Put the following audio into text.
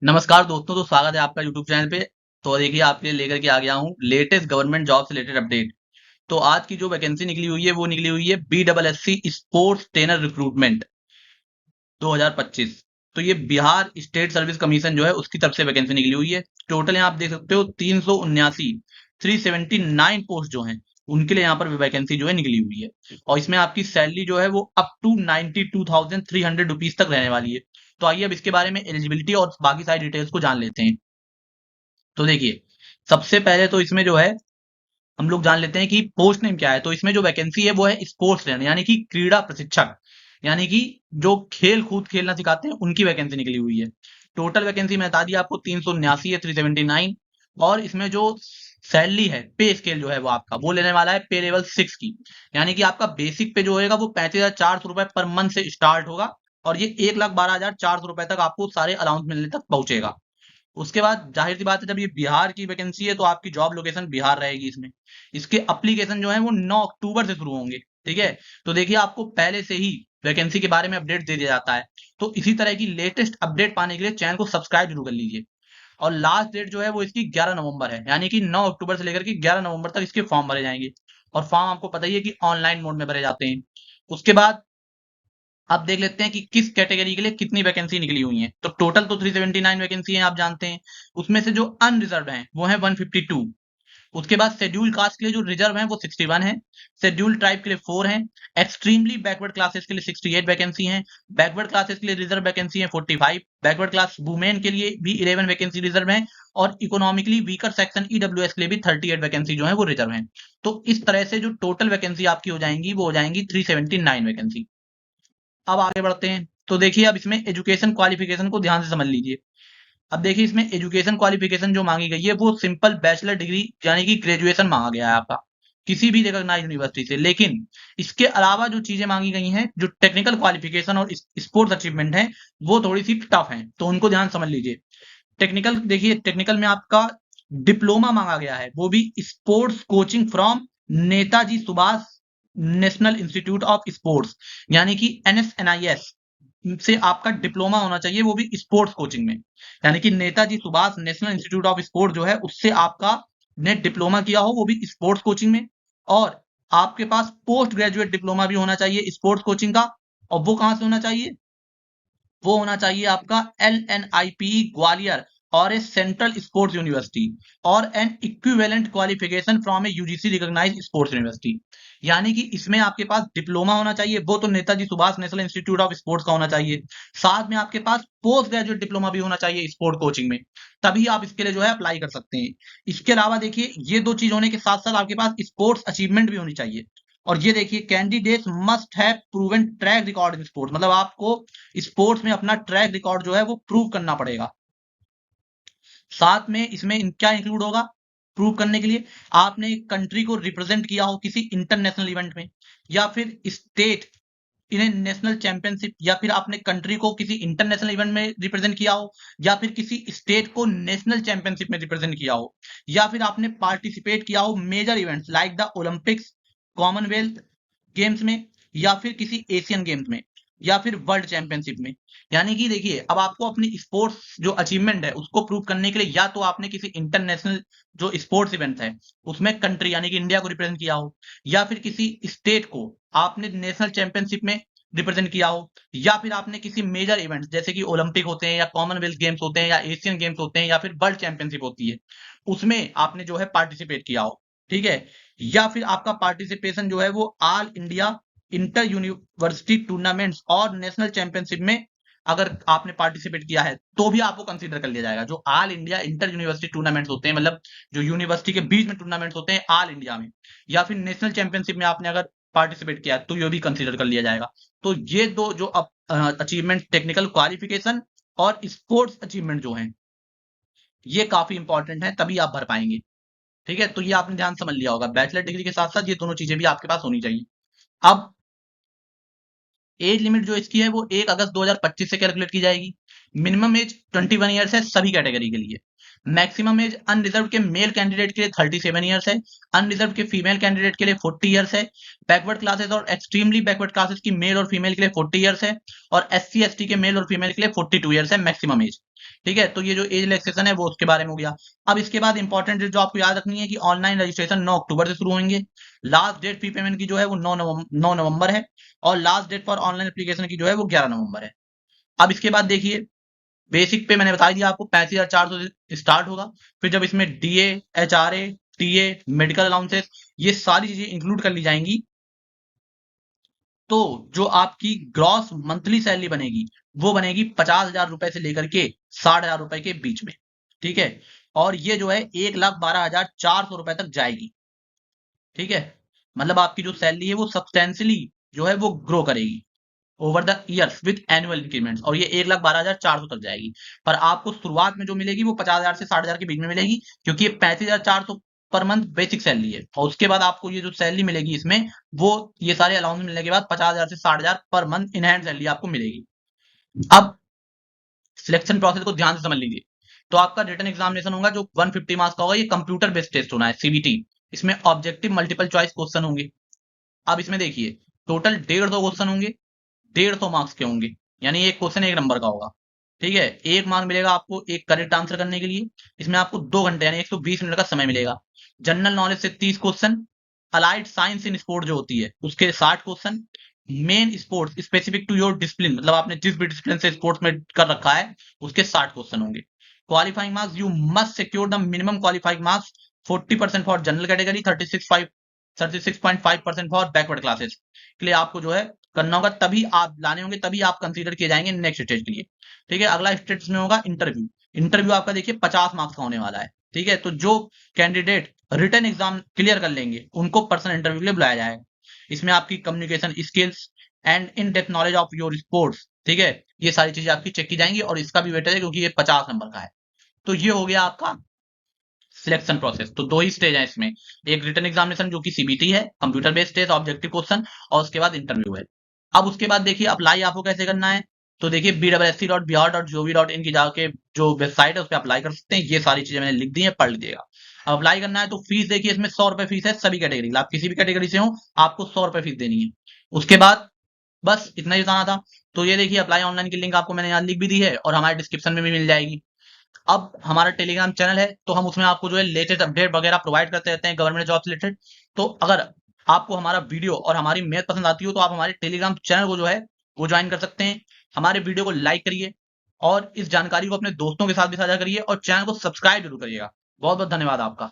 नमस्कार दोस्तों, तो स्वागत है आपका यूट्यूब चैनल पे। तो देखिए आपके लिए लेकर के आ गया हूँ लेटेस्ट गवर्नमेंट जॉब से रिलेटेड अपडेट। तो आज की जो वैकेंसी निकली हुई है वो निकली हुई है BSSC स्पोर्ट्स ट्रेनर रिक्रूटमेंट 2025। तो ये बिहार स्टेट सर्विस कमीशन जो है उसकी तरफ से वैकेंसी निकली हुई है। टोटल यहाँ आप देख सकते हो 379 379 पोस्ट जो हैं उनके लिए यहाँ पर वैकेंसी जो है निकली हुई है। और इसमें आपकी सैलरी जो है वो अप टू 92,300 रुपीज तक रहने वाली है। तो आइए अब इसके बारे में एलिजिबिलिटी और बाकी सारी डिटेल्स को जान लेते हैं। तो देखिए, सबसे पहले तो इसमें जो है हम लोग जान लेते हैं कि पोस्ट नेम क्या है। तो इसमें जो वैकेंसी है वो है स्पोर्ट्स ट्रेनर, यानी कि क्रीड़ा प्रशिक्षक, यानी कि जो खेल कूद खेलना सिखाते हैं उनकी वैकेंसी निकली हुई है। टोटल वैकेंसी मैं बता दी आपको 379 है, 379। और इसमें जो सैलरी है, पे स्केल जो है वो आपका वो लेने वाला है पे लेवल 6 की। यानी कि आपका बेसिक पे जो होगा वो 35,400 रुपए पर मंथ से स्टार्ट होगा। और ये 1,12,400 रुपए तक आपको सारे अलाउंस मिलने तक पहुंचेगा। उसके बाद जाहिर सी बात है, जब ये बिहार की वैकेंसी है तो आपकी जॉब लोकेशन बिहार रहेगी इसमें। इसके अप्लीकेशन जो है वो 9 अक्टूबर से शुरू होंगे। ठीक है। तो देखिए, आपको पहले से ही वैकेंसी के बारे में अपडेट दे दिया जाता है। तो इसी तरह की लेटेस्ट अपडेट पाने के लिए चैनल को सब्सक्राइब जरूर कर लीजिए। और लास्ट डेट जो है वो इसकी 11 नवंबर है, यानी कि 9 अक्टूबर से लेकर के 11 नवंबर तक इसके फॉर्म भरे जाएंगे। और फॉर्म आपको पता ही है कि ऑनलाइन मोड में भरे जाते हैं। उसके बाद अब देख लेते हैं कि किस कैटेगरी के लिए कितनी वैकेंसी निकली हुई है। तो टोटल तो 379 वैकेंसी है, आप जानते हैं। उसमें से जो अनरिजर्व हैं वो है 152। उसके बाद शेड्यूल कास्ट के लिए जो रिजर्व है वो 61 है। शेड्यूल ट्राइब के लिए 4 है। एक्सट्रीमली बैकवर्ड क्लासेस के लिए 68 वैकेंसी है। बैकवर्ड क्लासेस के लिए रिजर्व वैकेंसी है 45। बैकवर्ड क्लास वुमेन के लिए भी 11 वैकेंसी रिजर्व है। और इकोनॉमिकली वीकर सेक्शन ईडब्ल्यूएस के लिए भी 38 वैकेंसी जो है वो रिजर्व है। तो इस तरह से जो टोटल वैकेंसी आपकी हो जाएंगी वो हो जाएंगी 379 वैकेंसी। अब आगे बढ़ते हैं। तो देखिए, अब इसमें एजुकेशन क्वालिफिकेशन को ध्यान से समझ लीजिए। अब देखिए, इसमें एजुकेशन क्वालिफिकेशन जो मांगी गई है वो सिंपल बैचलर डिग्री यानी कि ग्रेजुएशन मांगा गया है आपका, किसी भी रिकॉग्नाइज्ड यूनिवर्सिटी से। लेकिन इसके अलावा जो चीजें मांगी गई हैं, जो टेक्निकल क्वालिफिकेशन और स्पोर्ट्स अचीवमेंट है, वो थोड़ी सी टफ है, तो उनको ध्यान समझ लीजिए। टेक्निकल देखिए, टेक्निकल में आपका डिप्लोमा मांगा गया है, वो भी sports coaching from Netaji Subhash national institute of sports, यानी कि NSNIS से आपका डिप्लोमा होना चाहिए, वो भी स्पोर्ट्स कोचिंग में। यानी कि Netaji Subhash national institute of sport जो है उससे आपका ने डिप्लोमा किया हो, वो भी स्पोर्ट्स कोचिंग में। और आपके पास पोस्ट ग्रेजुएट डिप्लोमा भी होना चाहिए स्पोर्ट्स कोचिंग का। और वो कहां से होना चाहिए? वो होना चाहिए आपका LNIPE ग्वालियर और ए सेंट्रल स्पोर्ट्स यूनिवर्सिटी, और an equivalent qualification from a UGC recognised sports university. यानी कि इसमें आपके पास डिप्लोमा होना चाहिए, वो तो Netaji Subhash national institute of sports का होना चाहिए। साथ में आपके पास पोस्ट ग्रेजुएट डिप्लोमा भी होना चाहिए स्पोर्ट कोचिंग में। तभी आप इसके लिए जो है अप्लाई कर सकते हैं। इसके अलावा देखिए, ये दो चीज होने के साथ साथ आपके पास स्पोर्ट्स अचीवमेंट भी होनी चाहिए। और ये देखिए, candidates must have proven track record in sports, मतलब आपको स्पोर्ट्स में अपना ट्रैक रिकॉर्ड जो है वो प्रूव करना पड़ेगा। साथ में इसमें क्या इंक्लूड होगा प्रूव करने के लिए? आपने कंट्री को रिप्रेजेंट किया हो किसी इंटरनेशनल इवेंट में, या फिर स्टेट इन नेशनल चैंपियनशिप, या फिर आपने कंट्री को किसी इंटरनेशनल इवेंट में रिप्रेजेंट किया हो, या फिर किसी स्टेट को नेशनल चैंपियनशिप में रिप्रेजेंट किया हो, या फिर आपने पार्टिसिपेट किया हो major events like the Olympics, Commonwealth games में, या फिर किसी एशियन गेम्स में, या फिर वर्ल्ड चैंपियनशिप में। यानी कि देखिए, अब आपको अपनी स्पोर्ट्स जो अचीवमेंट है उसको प्रूव करने के लिए या तो आपने किसी इंटरनेशनल जो स्पोर्ट्स इवेंट है उसमें कंट्री यानी कि इंडिया को रिप्रेजेंट किया हो, या फिर किसी स्टेट को आपने नेशनल चैंपियनशिप में रिप्रेजेंट किया हो, या फिर आपने किसी मेजर इवेंट्स जैसे कि ओलंपिक होते हैं या कॉमनवेल्थ गेम्स होते हैं या एशियन गेम्स होते हैं या फिर वर्ल्ड चैंपियनशिप होती है, उसमें आपने जो है पार्टिसिपेट किया हो। ठीक है। या फिर आपका पार्टिसिपेशन जो है वो all India inter university tournaments और नेशनल चैंपियनशिप में अगर आपने पार्टिसिपेट किया है तो भी आपको कंसीडर कर लिया जाएगा। जो all India inter university tournaments होते हैं, मतलब जो यूनिवर्सिटी के बीच में टूर्नामेंट्स होते हैं ऑल इंडिया में, या फिर नेशनल चैंपियनशिप में आपने अगर पार्टिसिपेट किया तो ये भी कंसीडर कर लिया जाएगा। तो ये दो जो अचीवमेंट, टेक्निकल क्वालिफिकेशन और स्पोर्ट्स अचीवमेंट जो है, ये काफी इंपॉर्टेंट है, तभी आप भर पाएंगे। ठीक है। तो ये आपने ध्यान समझ लिया होगा, बैचलर डिग्री के साथ साथ ये दोनों चीजें भी आपके पास होनी चाहिए। अब एज लिमिट जो इसकी है वो 1 अगस्त 2025 से कैलकुलेट की जाएगी। मिनिमम एज 21 ईयर्स है सभी कैटेगरी के लिए। मैक्सिमम एज अनरिजर्व के मेल कैंडिडेट के लिए 37 ईयर्स है, अनरिजर्व के फीमेल कैंडिडेट के लिए 40 ईयर्स है, बैकवर्ड क्लासेस और एक्सट्रीमली बैकवर्ड क्लासेस की मेल और फीमेल के लिए 40 ईयर्स है, और SC ST के मेल और फीमेल के लिए 42 ईयर्स है मैक्सिमम एज। ठीक है, तो ये जो एज रिलैक्सेशन है वो उसके बारे में हो गया। अब इसके बाद इंपॉर्टेंट जो आपको याद रखनी है कि ऑनलाइन रजिस्ट्रेशन 9 अक्टूबर से शुरू होंगे, लास्ट डेट फी पेमेंट की जो है वो 9 नवंबर है, और last date for online application की जो है वो 11 नवंबर है। अब इसके बाद देखिए, बेसिक पे मैंने बता दिया आपको 35,400 से स्टार्ट होगा, फिर जब इसमें DA, HRA, TA, medical allowances, ये सारी चीजें इंक्लूड कर ली जाएंगी, तो जो आपकी ग्रॉस मंथली सैलरी बनेगी वो बनेगी 50,000 रुपए से लेकर के 60,000 रुपए के बीच में। ठीक है, और ये जो है 1,12,400 रुपए तक जाएगी। ठीक है, मतलब आपकी जो सैलरी है वो सब्सटेंशियली जो है वो ग्रो करेगी over the years with annual increments, और ये 1,12,400 तक जाएगी। पर आपको शुरुआत में जो मिलेगी वो 50,000 से 60,000 के बीच में मिलेगी, क्योंकि ये 35,400 पर मंथ बेसिक सैलरी है, और उसके बाद आपको ये जो सैलरी मिलेगी इसमें, वो ये सारे अलाउंस मिलने के बाद 50,000 से 60,000 per month in hand salary आपको मिलेगी। अब सिलेक्शन प्रोसेस को ध्यान से समझ लीजिए। तो आपका रिटन एग्जामिनेशन होगा जो 150 मार्क्स का होगा, ये कंप्यूटर बेस्ड टेस्ट होना है, CBT। इसमें ऑब्जेक्टिव मल्टीपल चॉइस क्वेश्चन होंगे। अब इसमें देखिए, टोटल 150 क्वेश्चन होंगे, 150 मार्क्स के होंगे, यानी एक क्वेश्चन 1 नंबर का होगा। ठीक है, 1 मार्क मिलेगा आपको एक करेक्ट आंसर करने के लिए। इसमें आपको 2 घंटे यानी 120 मिनट का समय मिलेगा। जनरल नॉलेज से 30 question, allied science in sport जो होती है उसके 60 question, main sports specific to your discipline, मतलब आपने जिस भी डिसिप्लिन से स्पोर्ट्स में कर रखा है उसके 60 क्वेश्चन होंगे। Qualifying marks, you must secure the minimum qualifying marks 40% for general category, 36.5% for backward classes के लिए आपको जो है करना होगा, तभी आप लाने होंगे, तभी आप कंसीडर किए जाएंगे नेक्स्ट स्टेज के लिए। ठीक है, अगला स्टेज में होगा इंटरव्यू। इंटरव्यू आपका देखिए 50 मार्क्स का होने वाला है। ठीक है, तो जो कैंडिडेट रिटन एग्जाम क्लियर कर लेंगे उनको पर्सनल इंटरव्यू के लिए बुलाया जाएगा। इसमें आपकी communication skills and in depth knowledge of your sports, ठीक है, ये सारी चीजें आपकी चेक की जाएंगी, और इसका भी वेटेज है क्योंकि ये 50 नंबर का है। तो ये हो गया आपका सिलेक्शन प्रोसेस। तो 2 ही स्टेज है इसमें, एक रिटन एग्जामिनेशन जो कि CBT है, computer based test, objective question, और उसके बाद इंटरव्यू है। अब उसके बाद देखिए अप्लाई आपको कैसे करना है। तो देखिए bwsc.bihar.gov.in की जाके जो वेबसाइट है उस पर अप्लाई कर सकते हैं। ये सारी चीजें मैंने लिख दी है, पढ़ लीजिएगा। अब अप्लाई करना है तो फीस देखिए, इसमें 100 रुपए फीस है सभी कैटेगरी, आप किसी भी कैटेगरी से हो आपको 100 रुपए फीस देनी है। उसके बाद बस इतना ही बताना था। तो ये देखिए अप्लाई ऑनलाइन की लिंक आपको मैंने यहाँ लिख भी दी है, और हमारे डिस्क्रिप्शन में भी मिल जाएगी। अब हमारा टेलीग्राम चैनल है, तो हम उसमें आपको जो है लेटेस्ट अपडेट वगैरह प्रोवाइड करते रहते हैं गवर्नमेंट जॉब से रिलेटेड। तो अगर आपको हमारा वीडियो और हमारी मैथ पसंद आती हो तो आप हमारे टेलीग्राम चैनल को जो है वो ज्वाइन कर सकते हैं। हमारे वीडियो को लाइक करिए, और इस जानकारी को अपने दोस्तों के साथ भी साझा करिए, और चैनल को सब्सक्राइब जरूर करिएगा। बहुत बहुत धन्यवाद आपका।